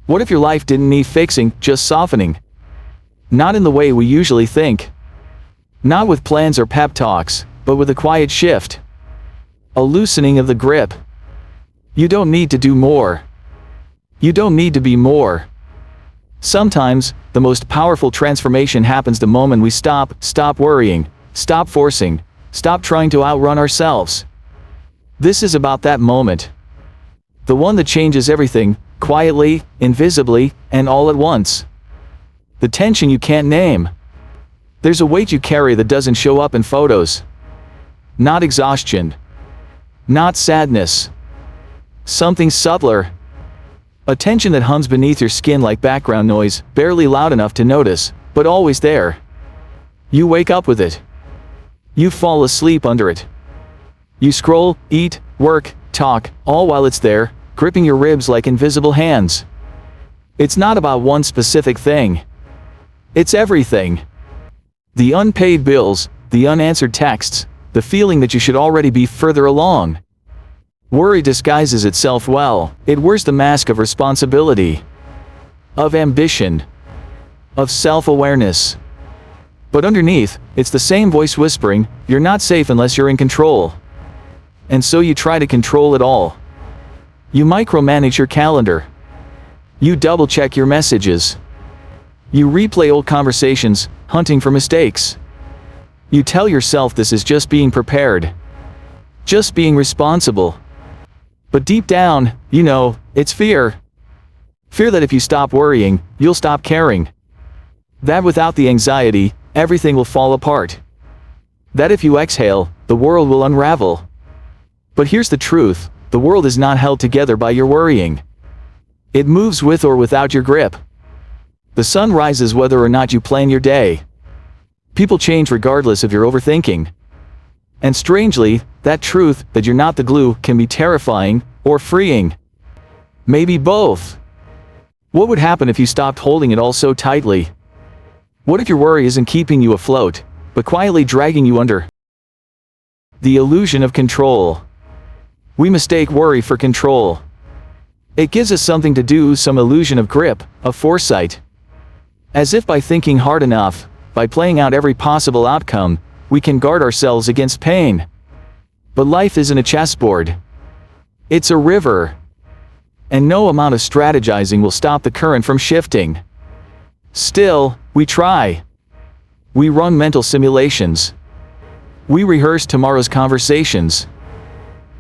What if your life didn't need fixing, just softening? Not in the way we usually think. Not with plans or pep talks, but with a quiet shift. A loosening of the grip. You don't need to do more. You don't need to be more. Sometimes, the most powerful transformation happens the moment we stop worrying, stop forcing, stop trying to outrun ourselves. This is about that moment. The one that changes everything, quietly, invisibly, and all at once. The tension you can't name. There's a weight you carry that doesn't show up in photos. Not exhaustion. Not sadness. Something subtler. A tension that hums beneath your skin like background noise, barely loud enough to notice, but always there. You wake up with it. You fall asleep under it. You scroll, eat, work, talk, all while it's there, gripping your ribs like invisible hands. It's not about one specific thing. It's everything. The unpaid bills, the unanswered texts, the feeling that you should already be further along. Worry disguises itself well. It wears the mask of responsibility, of ambition, of self-awareness. But underneath, it's the same voice whispering, "You're not safe unless you're in control." And so you try to control it all. You micromanage your calendar. You double-check your messages. You replay old conversations, hunting for mistakes. You tell yourself this is just being prepared. Just being responsible. But deep down, you know, it's fear. Fear that if you stop worrying, you'll stop caring. That without the anxiety, everything will fall apart. That if you exhale, the world will unravel. But here's the truth, the world is not held together by your worrying. It moves with or without your grip. The sun rises whether or not you plan your day. People change regardless of your overthinking. And strangely, that truth, that you're not the glue, can be terrifying, or freeing. Maybe both. What would happen if you stopped holding it all so tightly? What if your worry isn't keeping you afloat, but quietly dragging you under? The illusion of control. We mistake worry for control. It gives us something to do, some illusion of grip, of foresight. As if by thinking hard enough, by playing out every possible outcome, we can guard ourselves against pain. But life isn't a chessboard. It's a river. And no amount of strategizing will stop the current from shifting. Still, we try. We run mental simulations. We rehearse tomorrow's conversations.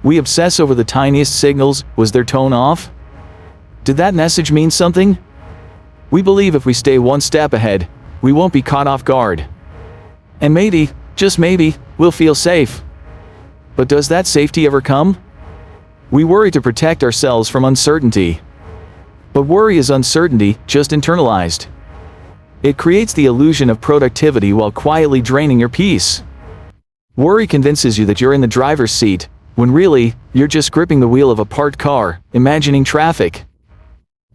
We obsess over the tiniest signals. Was their tone off? Did that message mean something? We believe if we stay one step ahead, we won't be caught off guard. And maybe, just maybe, we'll feel safe. But does that safety ever come? We worry to protect ourselves from uncertainty. But worry is uncertainty, just internalized. It creates the illusion of productivity while quietly draining your peace. Worry convinces you that you're in the driver's seat, when really, you're just gripping the wheel of a parked car, imagining traffic.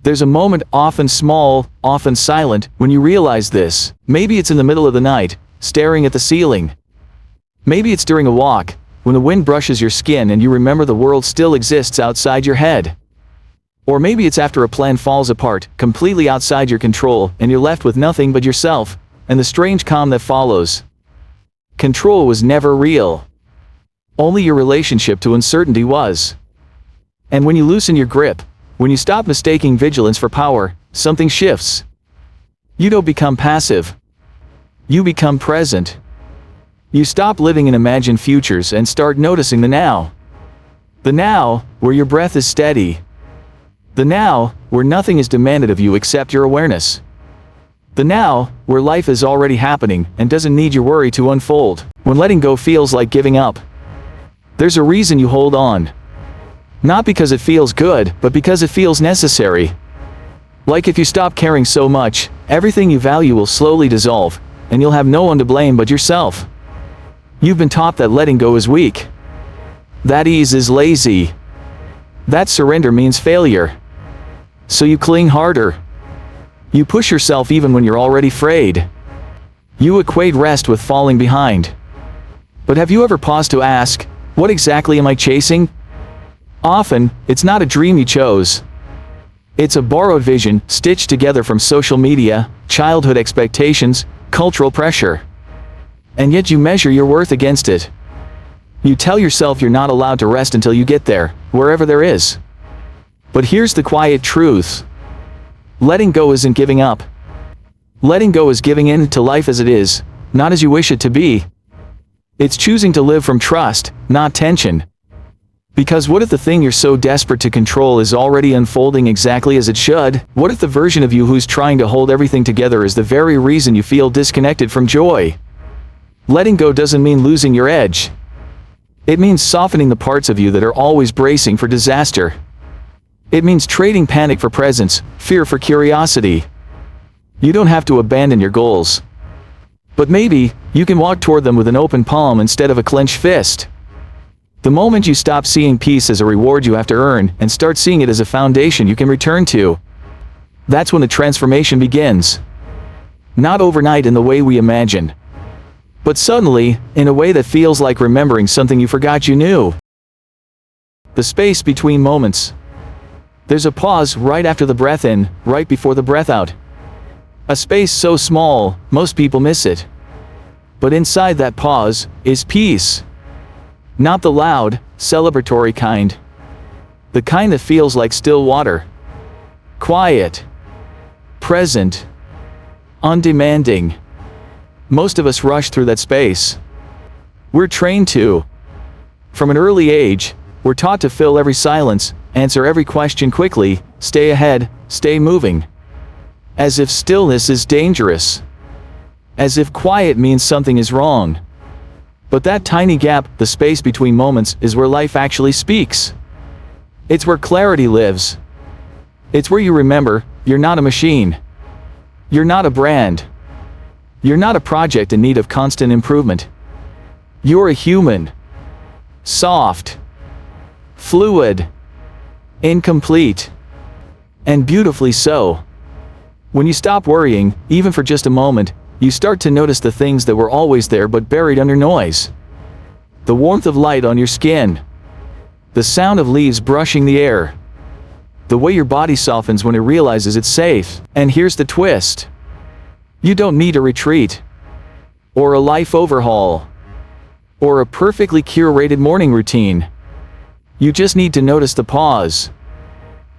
There's a moment, often small, often silent, when you realize this. Maybe it's in the middle of the night, staring at the ceiling. Maybe it's during a walk, when the wind brushes your skin and you remember the world still exists outside your head. Or maybe it's after a plan falls apart, completely outside your control, and you're left with nothing but yourself, and the strange calm that follows. Control was never real. Only your relationship to uncertainty was. And when you loosen your grip, when you stop mistaking vigilance for power, something shifts. You don't become passive. You become present. You stop living in imagined futures and start noticing the now. The now, where your breath is steady. The now, where nothing is demanded of you except your awareness. The now, where life is already happening and doesn't need your worry to unfold. When letting go feels like giving up, there's a reason you hold on. Not because it feels good, but because it feels necessary. Like if you stop caring so much, everything you value will slowly dissolve, and you'll have no one to blame but yourself. You've been taught that letting go is weak. That ease is lazy. That surrender means failure. So you cling harder. You push yourself even when you're already frayed. You equate rest with falling behind. But have you ever paused to ask, what exactly am I chasing? Often, it's not a dream you chose. It's a borrowed vision, stitched together from social media, childhood expectations, cultural pressure. And yet you measure your worth against it. You tell yourself you're not allowed to rest until you get there, wherever there is. But here's the quiet truth. Letting go isn't giving up. Letting go is giving in to life as it is, not as you wish it to be. It's choosing to live from trust, not tension. Because what if the thing you're so desperate to control is already unfolding exactly as it should? What if the version of you who's trying to hold everything together is the very reason you feel disconnected from joy? Letting go doesn't mean losing your edge. It means softening the parts of you that are always bracing for disaster. It means trading panic for presence, fear for curiosity. You don't have to abandon your goals. But maybe, you can walk toward them with an open palm instead of a clenched fist. The moment you stop seeing peace as a reward you have to earn and start seeing it as a foundation you can return to, that's when the transformation begins. Not overnight in the way we imagine, but suddenly, in a way that feels like remembering something you forgot you knew. The space between moments. There's a pause right after the breath in, right before the breath out. A space so small, most people miss it. But inside that pause is peace. Not the loud, celebratory kind. The kind that feels like still water. Quiet. Present. Undemanding. Most of us rush through that space. We're trained to. From an early age, we're taught to fill every silence, answer every question quickly, stay ahead, stay moving. As if stillness is dangerous. As if quiet means something is wrong. But that tiny gap, the space between moments, is where life actually speaks. It's where clarity lives. It's where you remember, you're not a machine. You're not a brand. You're not a project in need of constant improvement. You're a human. Soft. Fluid. Incomplete. And beautifully so. When you stop worrying, even for just a moment, you start to notice the things that were always there but buried under noise. The warmth of light on your skin. The sound of leaves brushing the air. The way your body softens when it realizes it's safe. And here's the twist. You don't need a retreat. Or a life overhaul. Or a perfectly curated morning routine. You just need to notice the pause.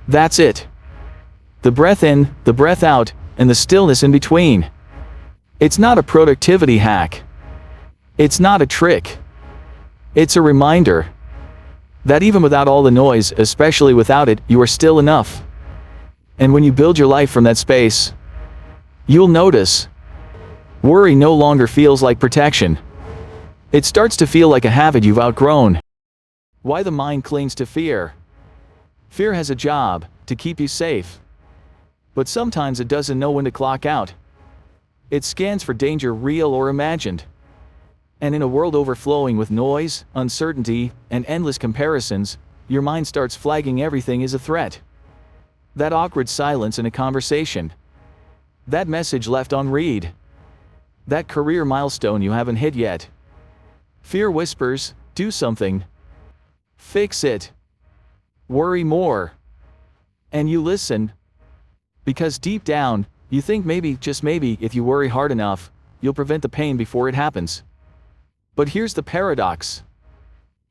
That's it. The breath in, the breath out, and the stillness in between. It's not a productivity hack. It's not a trick. It's a reminder that even without all the noise, especially without it, you are still enough. And when you build your life from that space, you'll notice worry no longer feels like protection. It starts to feel like a habit you've outgrown. Why the mind clings to fear? Fear has a job, to keep you safe. But sometimes it doesn't know when to clock out. It scans for danger, real or imagined. And in a world overflowing with noise, uncertainty, and endless comparisons, your mind starts flagging everything as a threat. That awkward silence in a conversation. That message left unread. That career milestone you haven't hit yet. Fear whispers, do something. Fix it. Worry more. And you listen. Because deep down, you think maybe, just maybe, if you worry hard enough, you'll prevent the pain before it happens. But here's the paradox.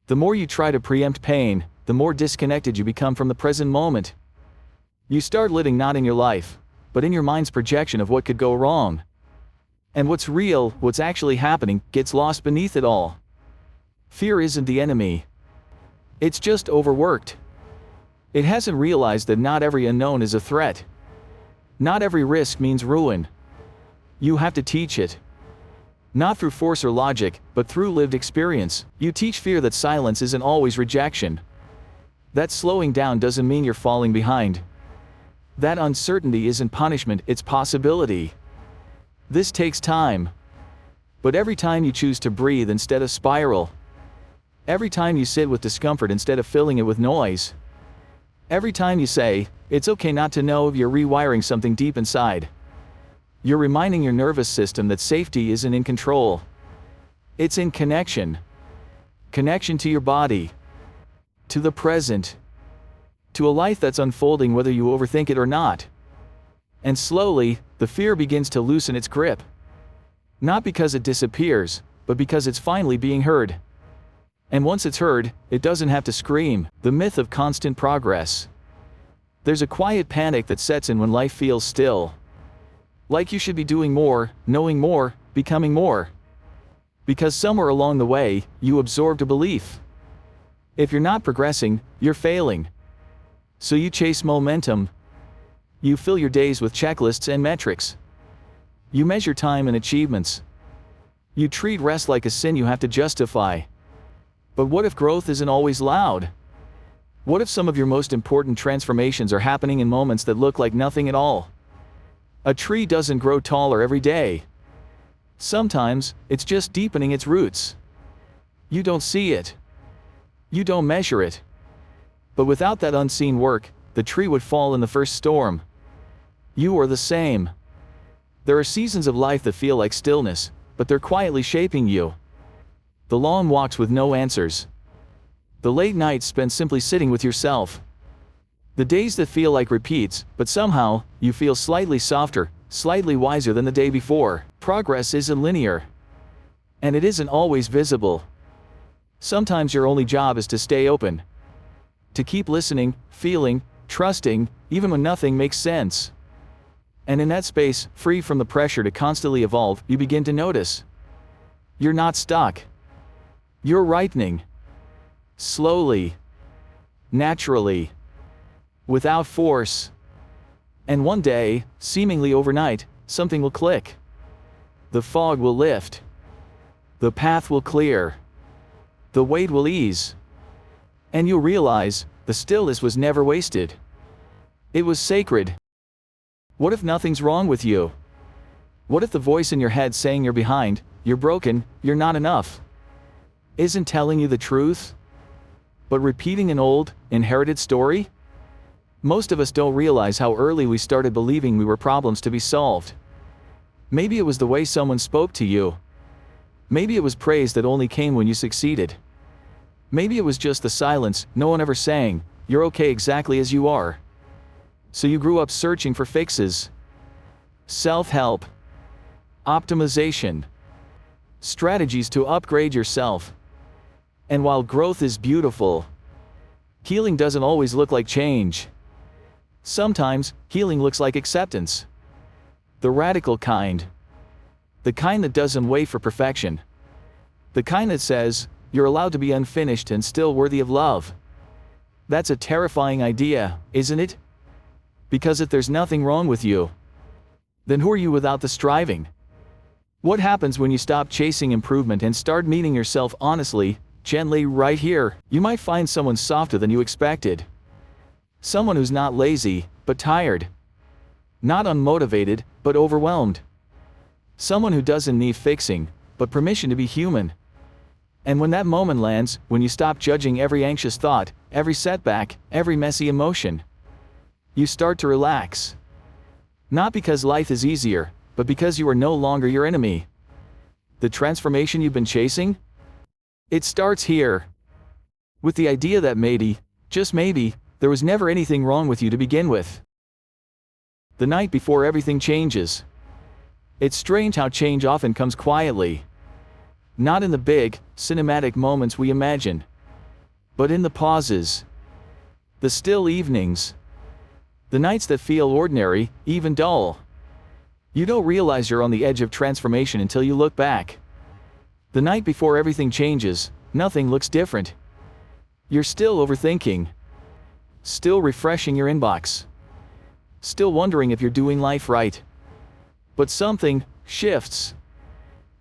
The more you try to preempt pain, the more disconnected you become from the present moment. You start living not in your life, but in your mind's projection of what could go wrong. And what's real, what's actually happening, gets lost beneath it all. Fear isn't the enemy. It's just overworked. It hasn't realized that not every unknown is a threat. Not every risk means ruin. You have to teach it. Not through force or logic, but through lived experience. You teach fear that silence isn't always rejection. That slowing down doesn't mean you're falling behind. That uncertainty isn't punishment, it's possibility. This takes time. But every time you choose to breathe instead of spiral, every time you sit with discomfort instead of filling it with noise, every time you say, it's okay not to know, you're rewiring something deep inside. You're reminding your nervous system that safety isn't in control. It's in connection. Connection to your body. To the present. to a life that's unfolding whether you overthink it or not. And slowly, the fear begins to loosen its grip. Not because it disappears, but because it's finally being heard. And once it's heard, it doesn't have to scream. The myth of constant progress. There's a quiet panic that sets in when life feels still. Like you should be doing more, knowing more, becoming more. Because somewhere along the way, you absorbed a belief. If you're not progressing, you're failing. So you chase momentum. You fill your days with checklists and metrics. You measure time and achievements. You treat rest like a sin you have to justify. But what if growth isn't always loud? What if some of your most important transformations are happening in moments that look like nothing at all? A tree doesn't grow taller every day. Sometimes, it's just deepening its roots. You don't see it. You don't measure it. But without that unseen work, the tree would fall in the first storm. You are the same. There are seasons of life that feel like stillness, but they're quietly shaping you. The long walks with no answers. The late nights spent simply sitting with yourself. The days that feel like repeats, but somehow, you feel slightly softer, slightly wiser than the day before. Progress isn't linear. And it isn't always visible. Sometimes your only job is to stay open. To keep listening, feeling, trusting, even when nothing makes sense. And in that space, free from the pressure to constantly evolve, you begin to notice. You're not stuck. You're ripening. Slowly. Naturally. Without force. And one day, seemingly overnight, something will click. The fog will lift. The path will clear. The weight will ease. And you'll realize, the stillness was never wasted. It was sacred. What if nothing's wrong with you? What if the voice in your head saying you're behind, you're broken, you're not enough, isn't telling you the truth, but repeating an old, inherited story? Most of us don't realize how early we started believing we were problems to be solved. Maybe it was the way someone spoke to you. Maybe it was praise that only came when you succeeded. Maybe it was just the silence, no one ever saying, you're okay exactly as you are. So you grew up searching for fixes. Self-help. Optimization. Strategies to upgrade yourself. And while growth is beautiful, healing doesn't always look like change. Sometimes, healing looks like acceptance. The radical kind. The kind that doesn't wait for perfection. The kind that says, you're allowed to be unfinished and still worthy of love. That's a terrifying idea, isn't it? Because if there's nothing wrong with you, then who are you without the striving? What happens when you stop chasing improvement and start meeting yourself honestly, gently, right here? You might find someone softer than you expected. Someone who's not lazy, but tired. Not unmotivated, but overwhelmed. Someone who doesn't need fixing, but permission to be human. And when that moment lands, when you stop judging every anxious thought, every setback, every messy emotion, you start to relax. Not because life is easier, but because you are no longer your enemy. The transformation you've been chasing? It starts here. With the idea that maybe, just maybe, there was never anything wrong with you to begin with. The night before everything changes. It's strange how change often comes quietly. Not in the big, cinematic moments we imagine, but in the pauses. The still evenings. The nights that feel ordinary, even dull. You don't realize you're on the edge of transformation until you look back. The night before everything changes, nothing looks different. You're still overthinking. Still refreshing your inbox. Still wondering if you're doing life right. But something shifts.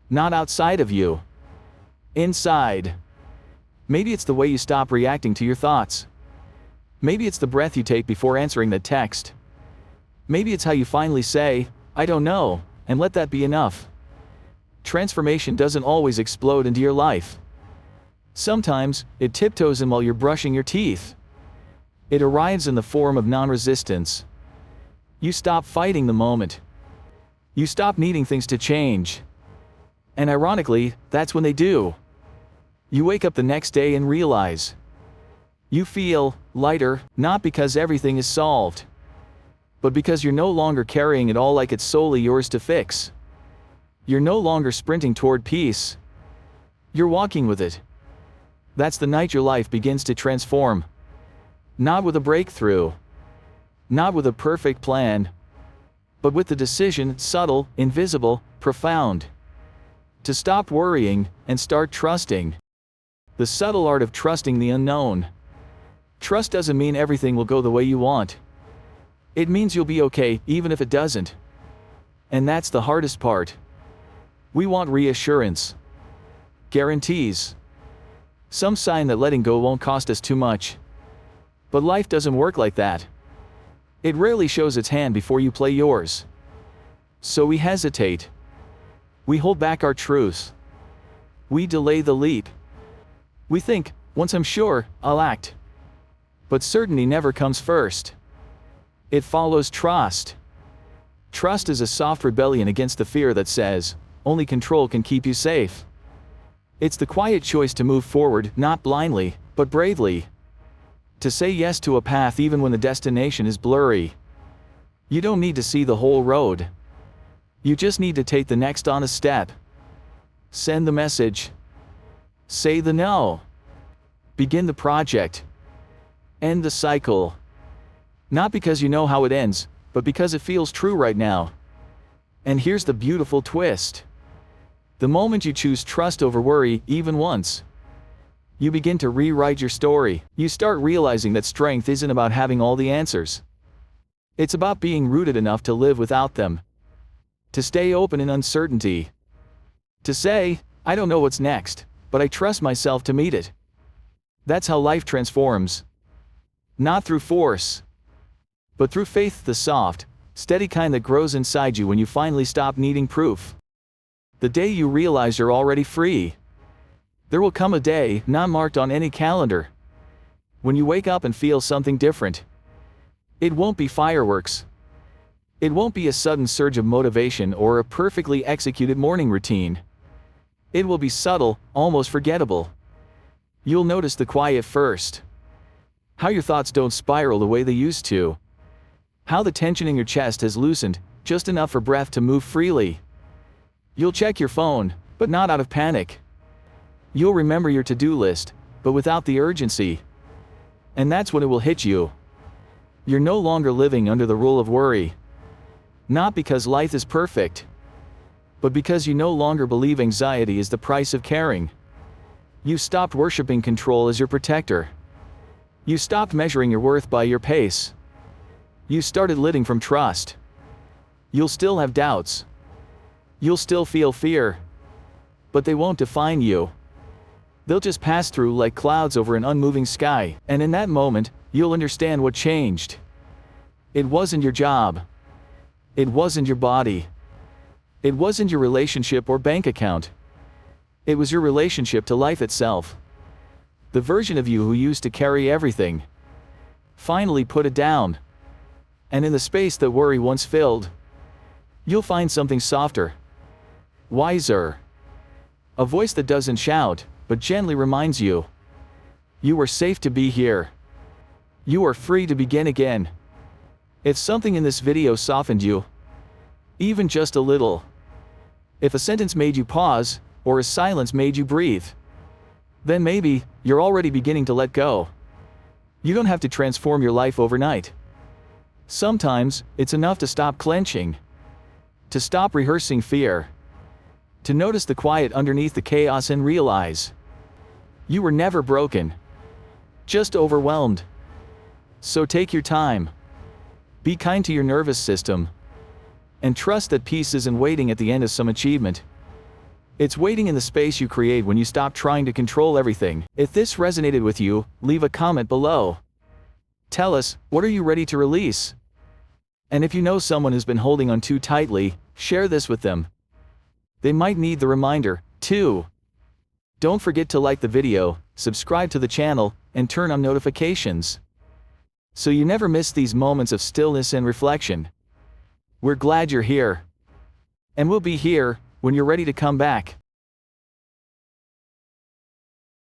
Not outside of you. Inside. Maybe it's the way you stop reacting to your thoughts. Maybe it's the breath you take before answering the text. Maybe it's how you finally say, I don't know, and let that be enough. Transformation doesn't always explode into your life. Sometimes, it tiptoes in while you're brushing your teeth. It arrives in the form of non-resistance. You stop fighting the moment. You stop needing things to change. And ironically, that's when they do. You wake up the next day and realize You feel lighter, not because everything is solved, but because you're no longer carrying it all like it's solely yours to fix. You're no longer sprinting toward peace. You're walking with it. That's the night your life begins to transform. Not with a breakthrough, not with a perfect plan, but with the decision, subtle, invisible, profound, to stop worrying and start trusting. The subtle art of trusting the unknown. Trust doesn't mean everything will go the way you want. It means you'll be okay, even if it doesn't. And that's the hardest part. We want reassurance, guarantees, some sign that letting go won't cost us too much. But life doesn't work like that. It rarely shows its hand before you play yours. So we hesitate. We hold back our truths. We delay the leap. We think, once I'm sure, I'll act. But certainty never comes first. It follows trust. Trust is a soft rebellion against the fear that says, only control can keep you safe. It's the quiet choice to move forward, not blindly, but bravely. To say yes to a path even when the destination is blurry. You don't need to see the whole road. You just need to take the next honest step. Send the message. Say the no. Begin the project. End the cycle. Not because you know how it ends, but because it feels true right now. And here's the beautiful twist. The moment you choose trust over worry, even once, you begin to rewrite your story. You start realizing that strength isn't about having all the answers. It's about being rooted enough to live without them. To stay open in uncertainty. To say, I don't know what's next, but I trust myself to meet it. That's how life transforms. Not through force, but through faith, the soft, steady kind that grows inside you when you finally stop needing proof. The day you realize you're already free. There will come a day, not marked on any calendar, when you wake up and feel something different. It won't be fireworks. It won't be a sudden surge of motivation or a perfectly executed morning routine. It will be subtle, almost forgettable. You'll notice the quiet first. How your thoughts don't spiral the way they used to. How the tension in your chest has loosened, just enough for breath to move freely. You'll check your phone, but not out of panic. You'll remember your to-do list, but without the urgency. And that's when it will hit you. You're no longer living under the rule of worry. Not because life is perfect, but because you no longer believe anxiety is the price of caring. You stopped worshiping control as your protector. You stopped measuring your worth by your pace. You started living from trust. You'll still have doubts. You'll still feel fear. But they won't define you. They'll just pass through like clouds over an unmoving sky, and in that moment, you'll understand what changed. It wasn't your job. It wasn't your body. It wasn't your relationship or bank account. It was your relationship to life itself. The version of you who used to carry everything finally put it down. And in the space that worry once filled, you'll find something softer, wiser. A voice that doesn't shout, but gently reminds you. You are safe to be here. You are free to begin again. If something in this video softened you, even just a little, if a sentence made you pause, or a silence made you breathe, then maybe you're already beginning to let go. You don't have to transform your life overnight. Sometimes, it's enough to stop clenching, to stop rehearsing fear, to notice the quiet underneath the chaos and realize you were never broken, just overwhelmed. So take your time. Be kind to your nervous system, and trust that peace isn't waiting at the end of some achievement. It's waiting in the space you create when you stop trying to control everything. If this resonated with you, leave a comment below. Tell us, what are you ready to release? And if you know someone who's been holding on too tightly, share this with them. They might need the reminder, too. Don't forget to like the video, subscribe to the channel, and turn on notifications, so you never miss these moments of stillness and reflection. We're glad you're here. And we'll be here when you're ready to come back.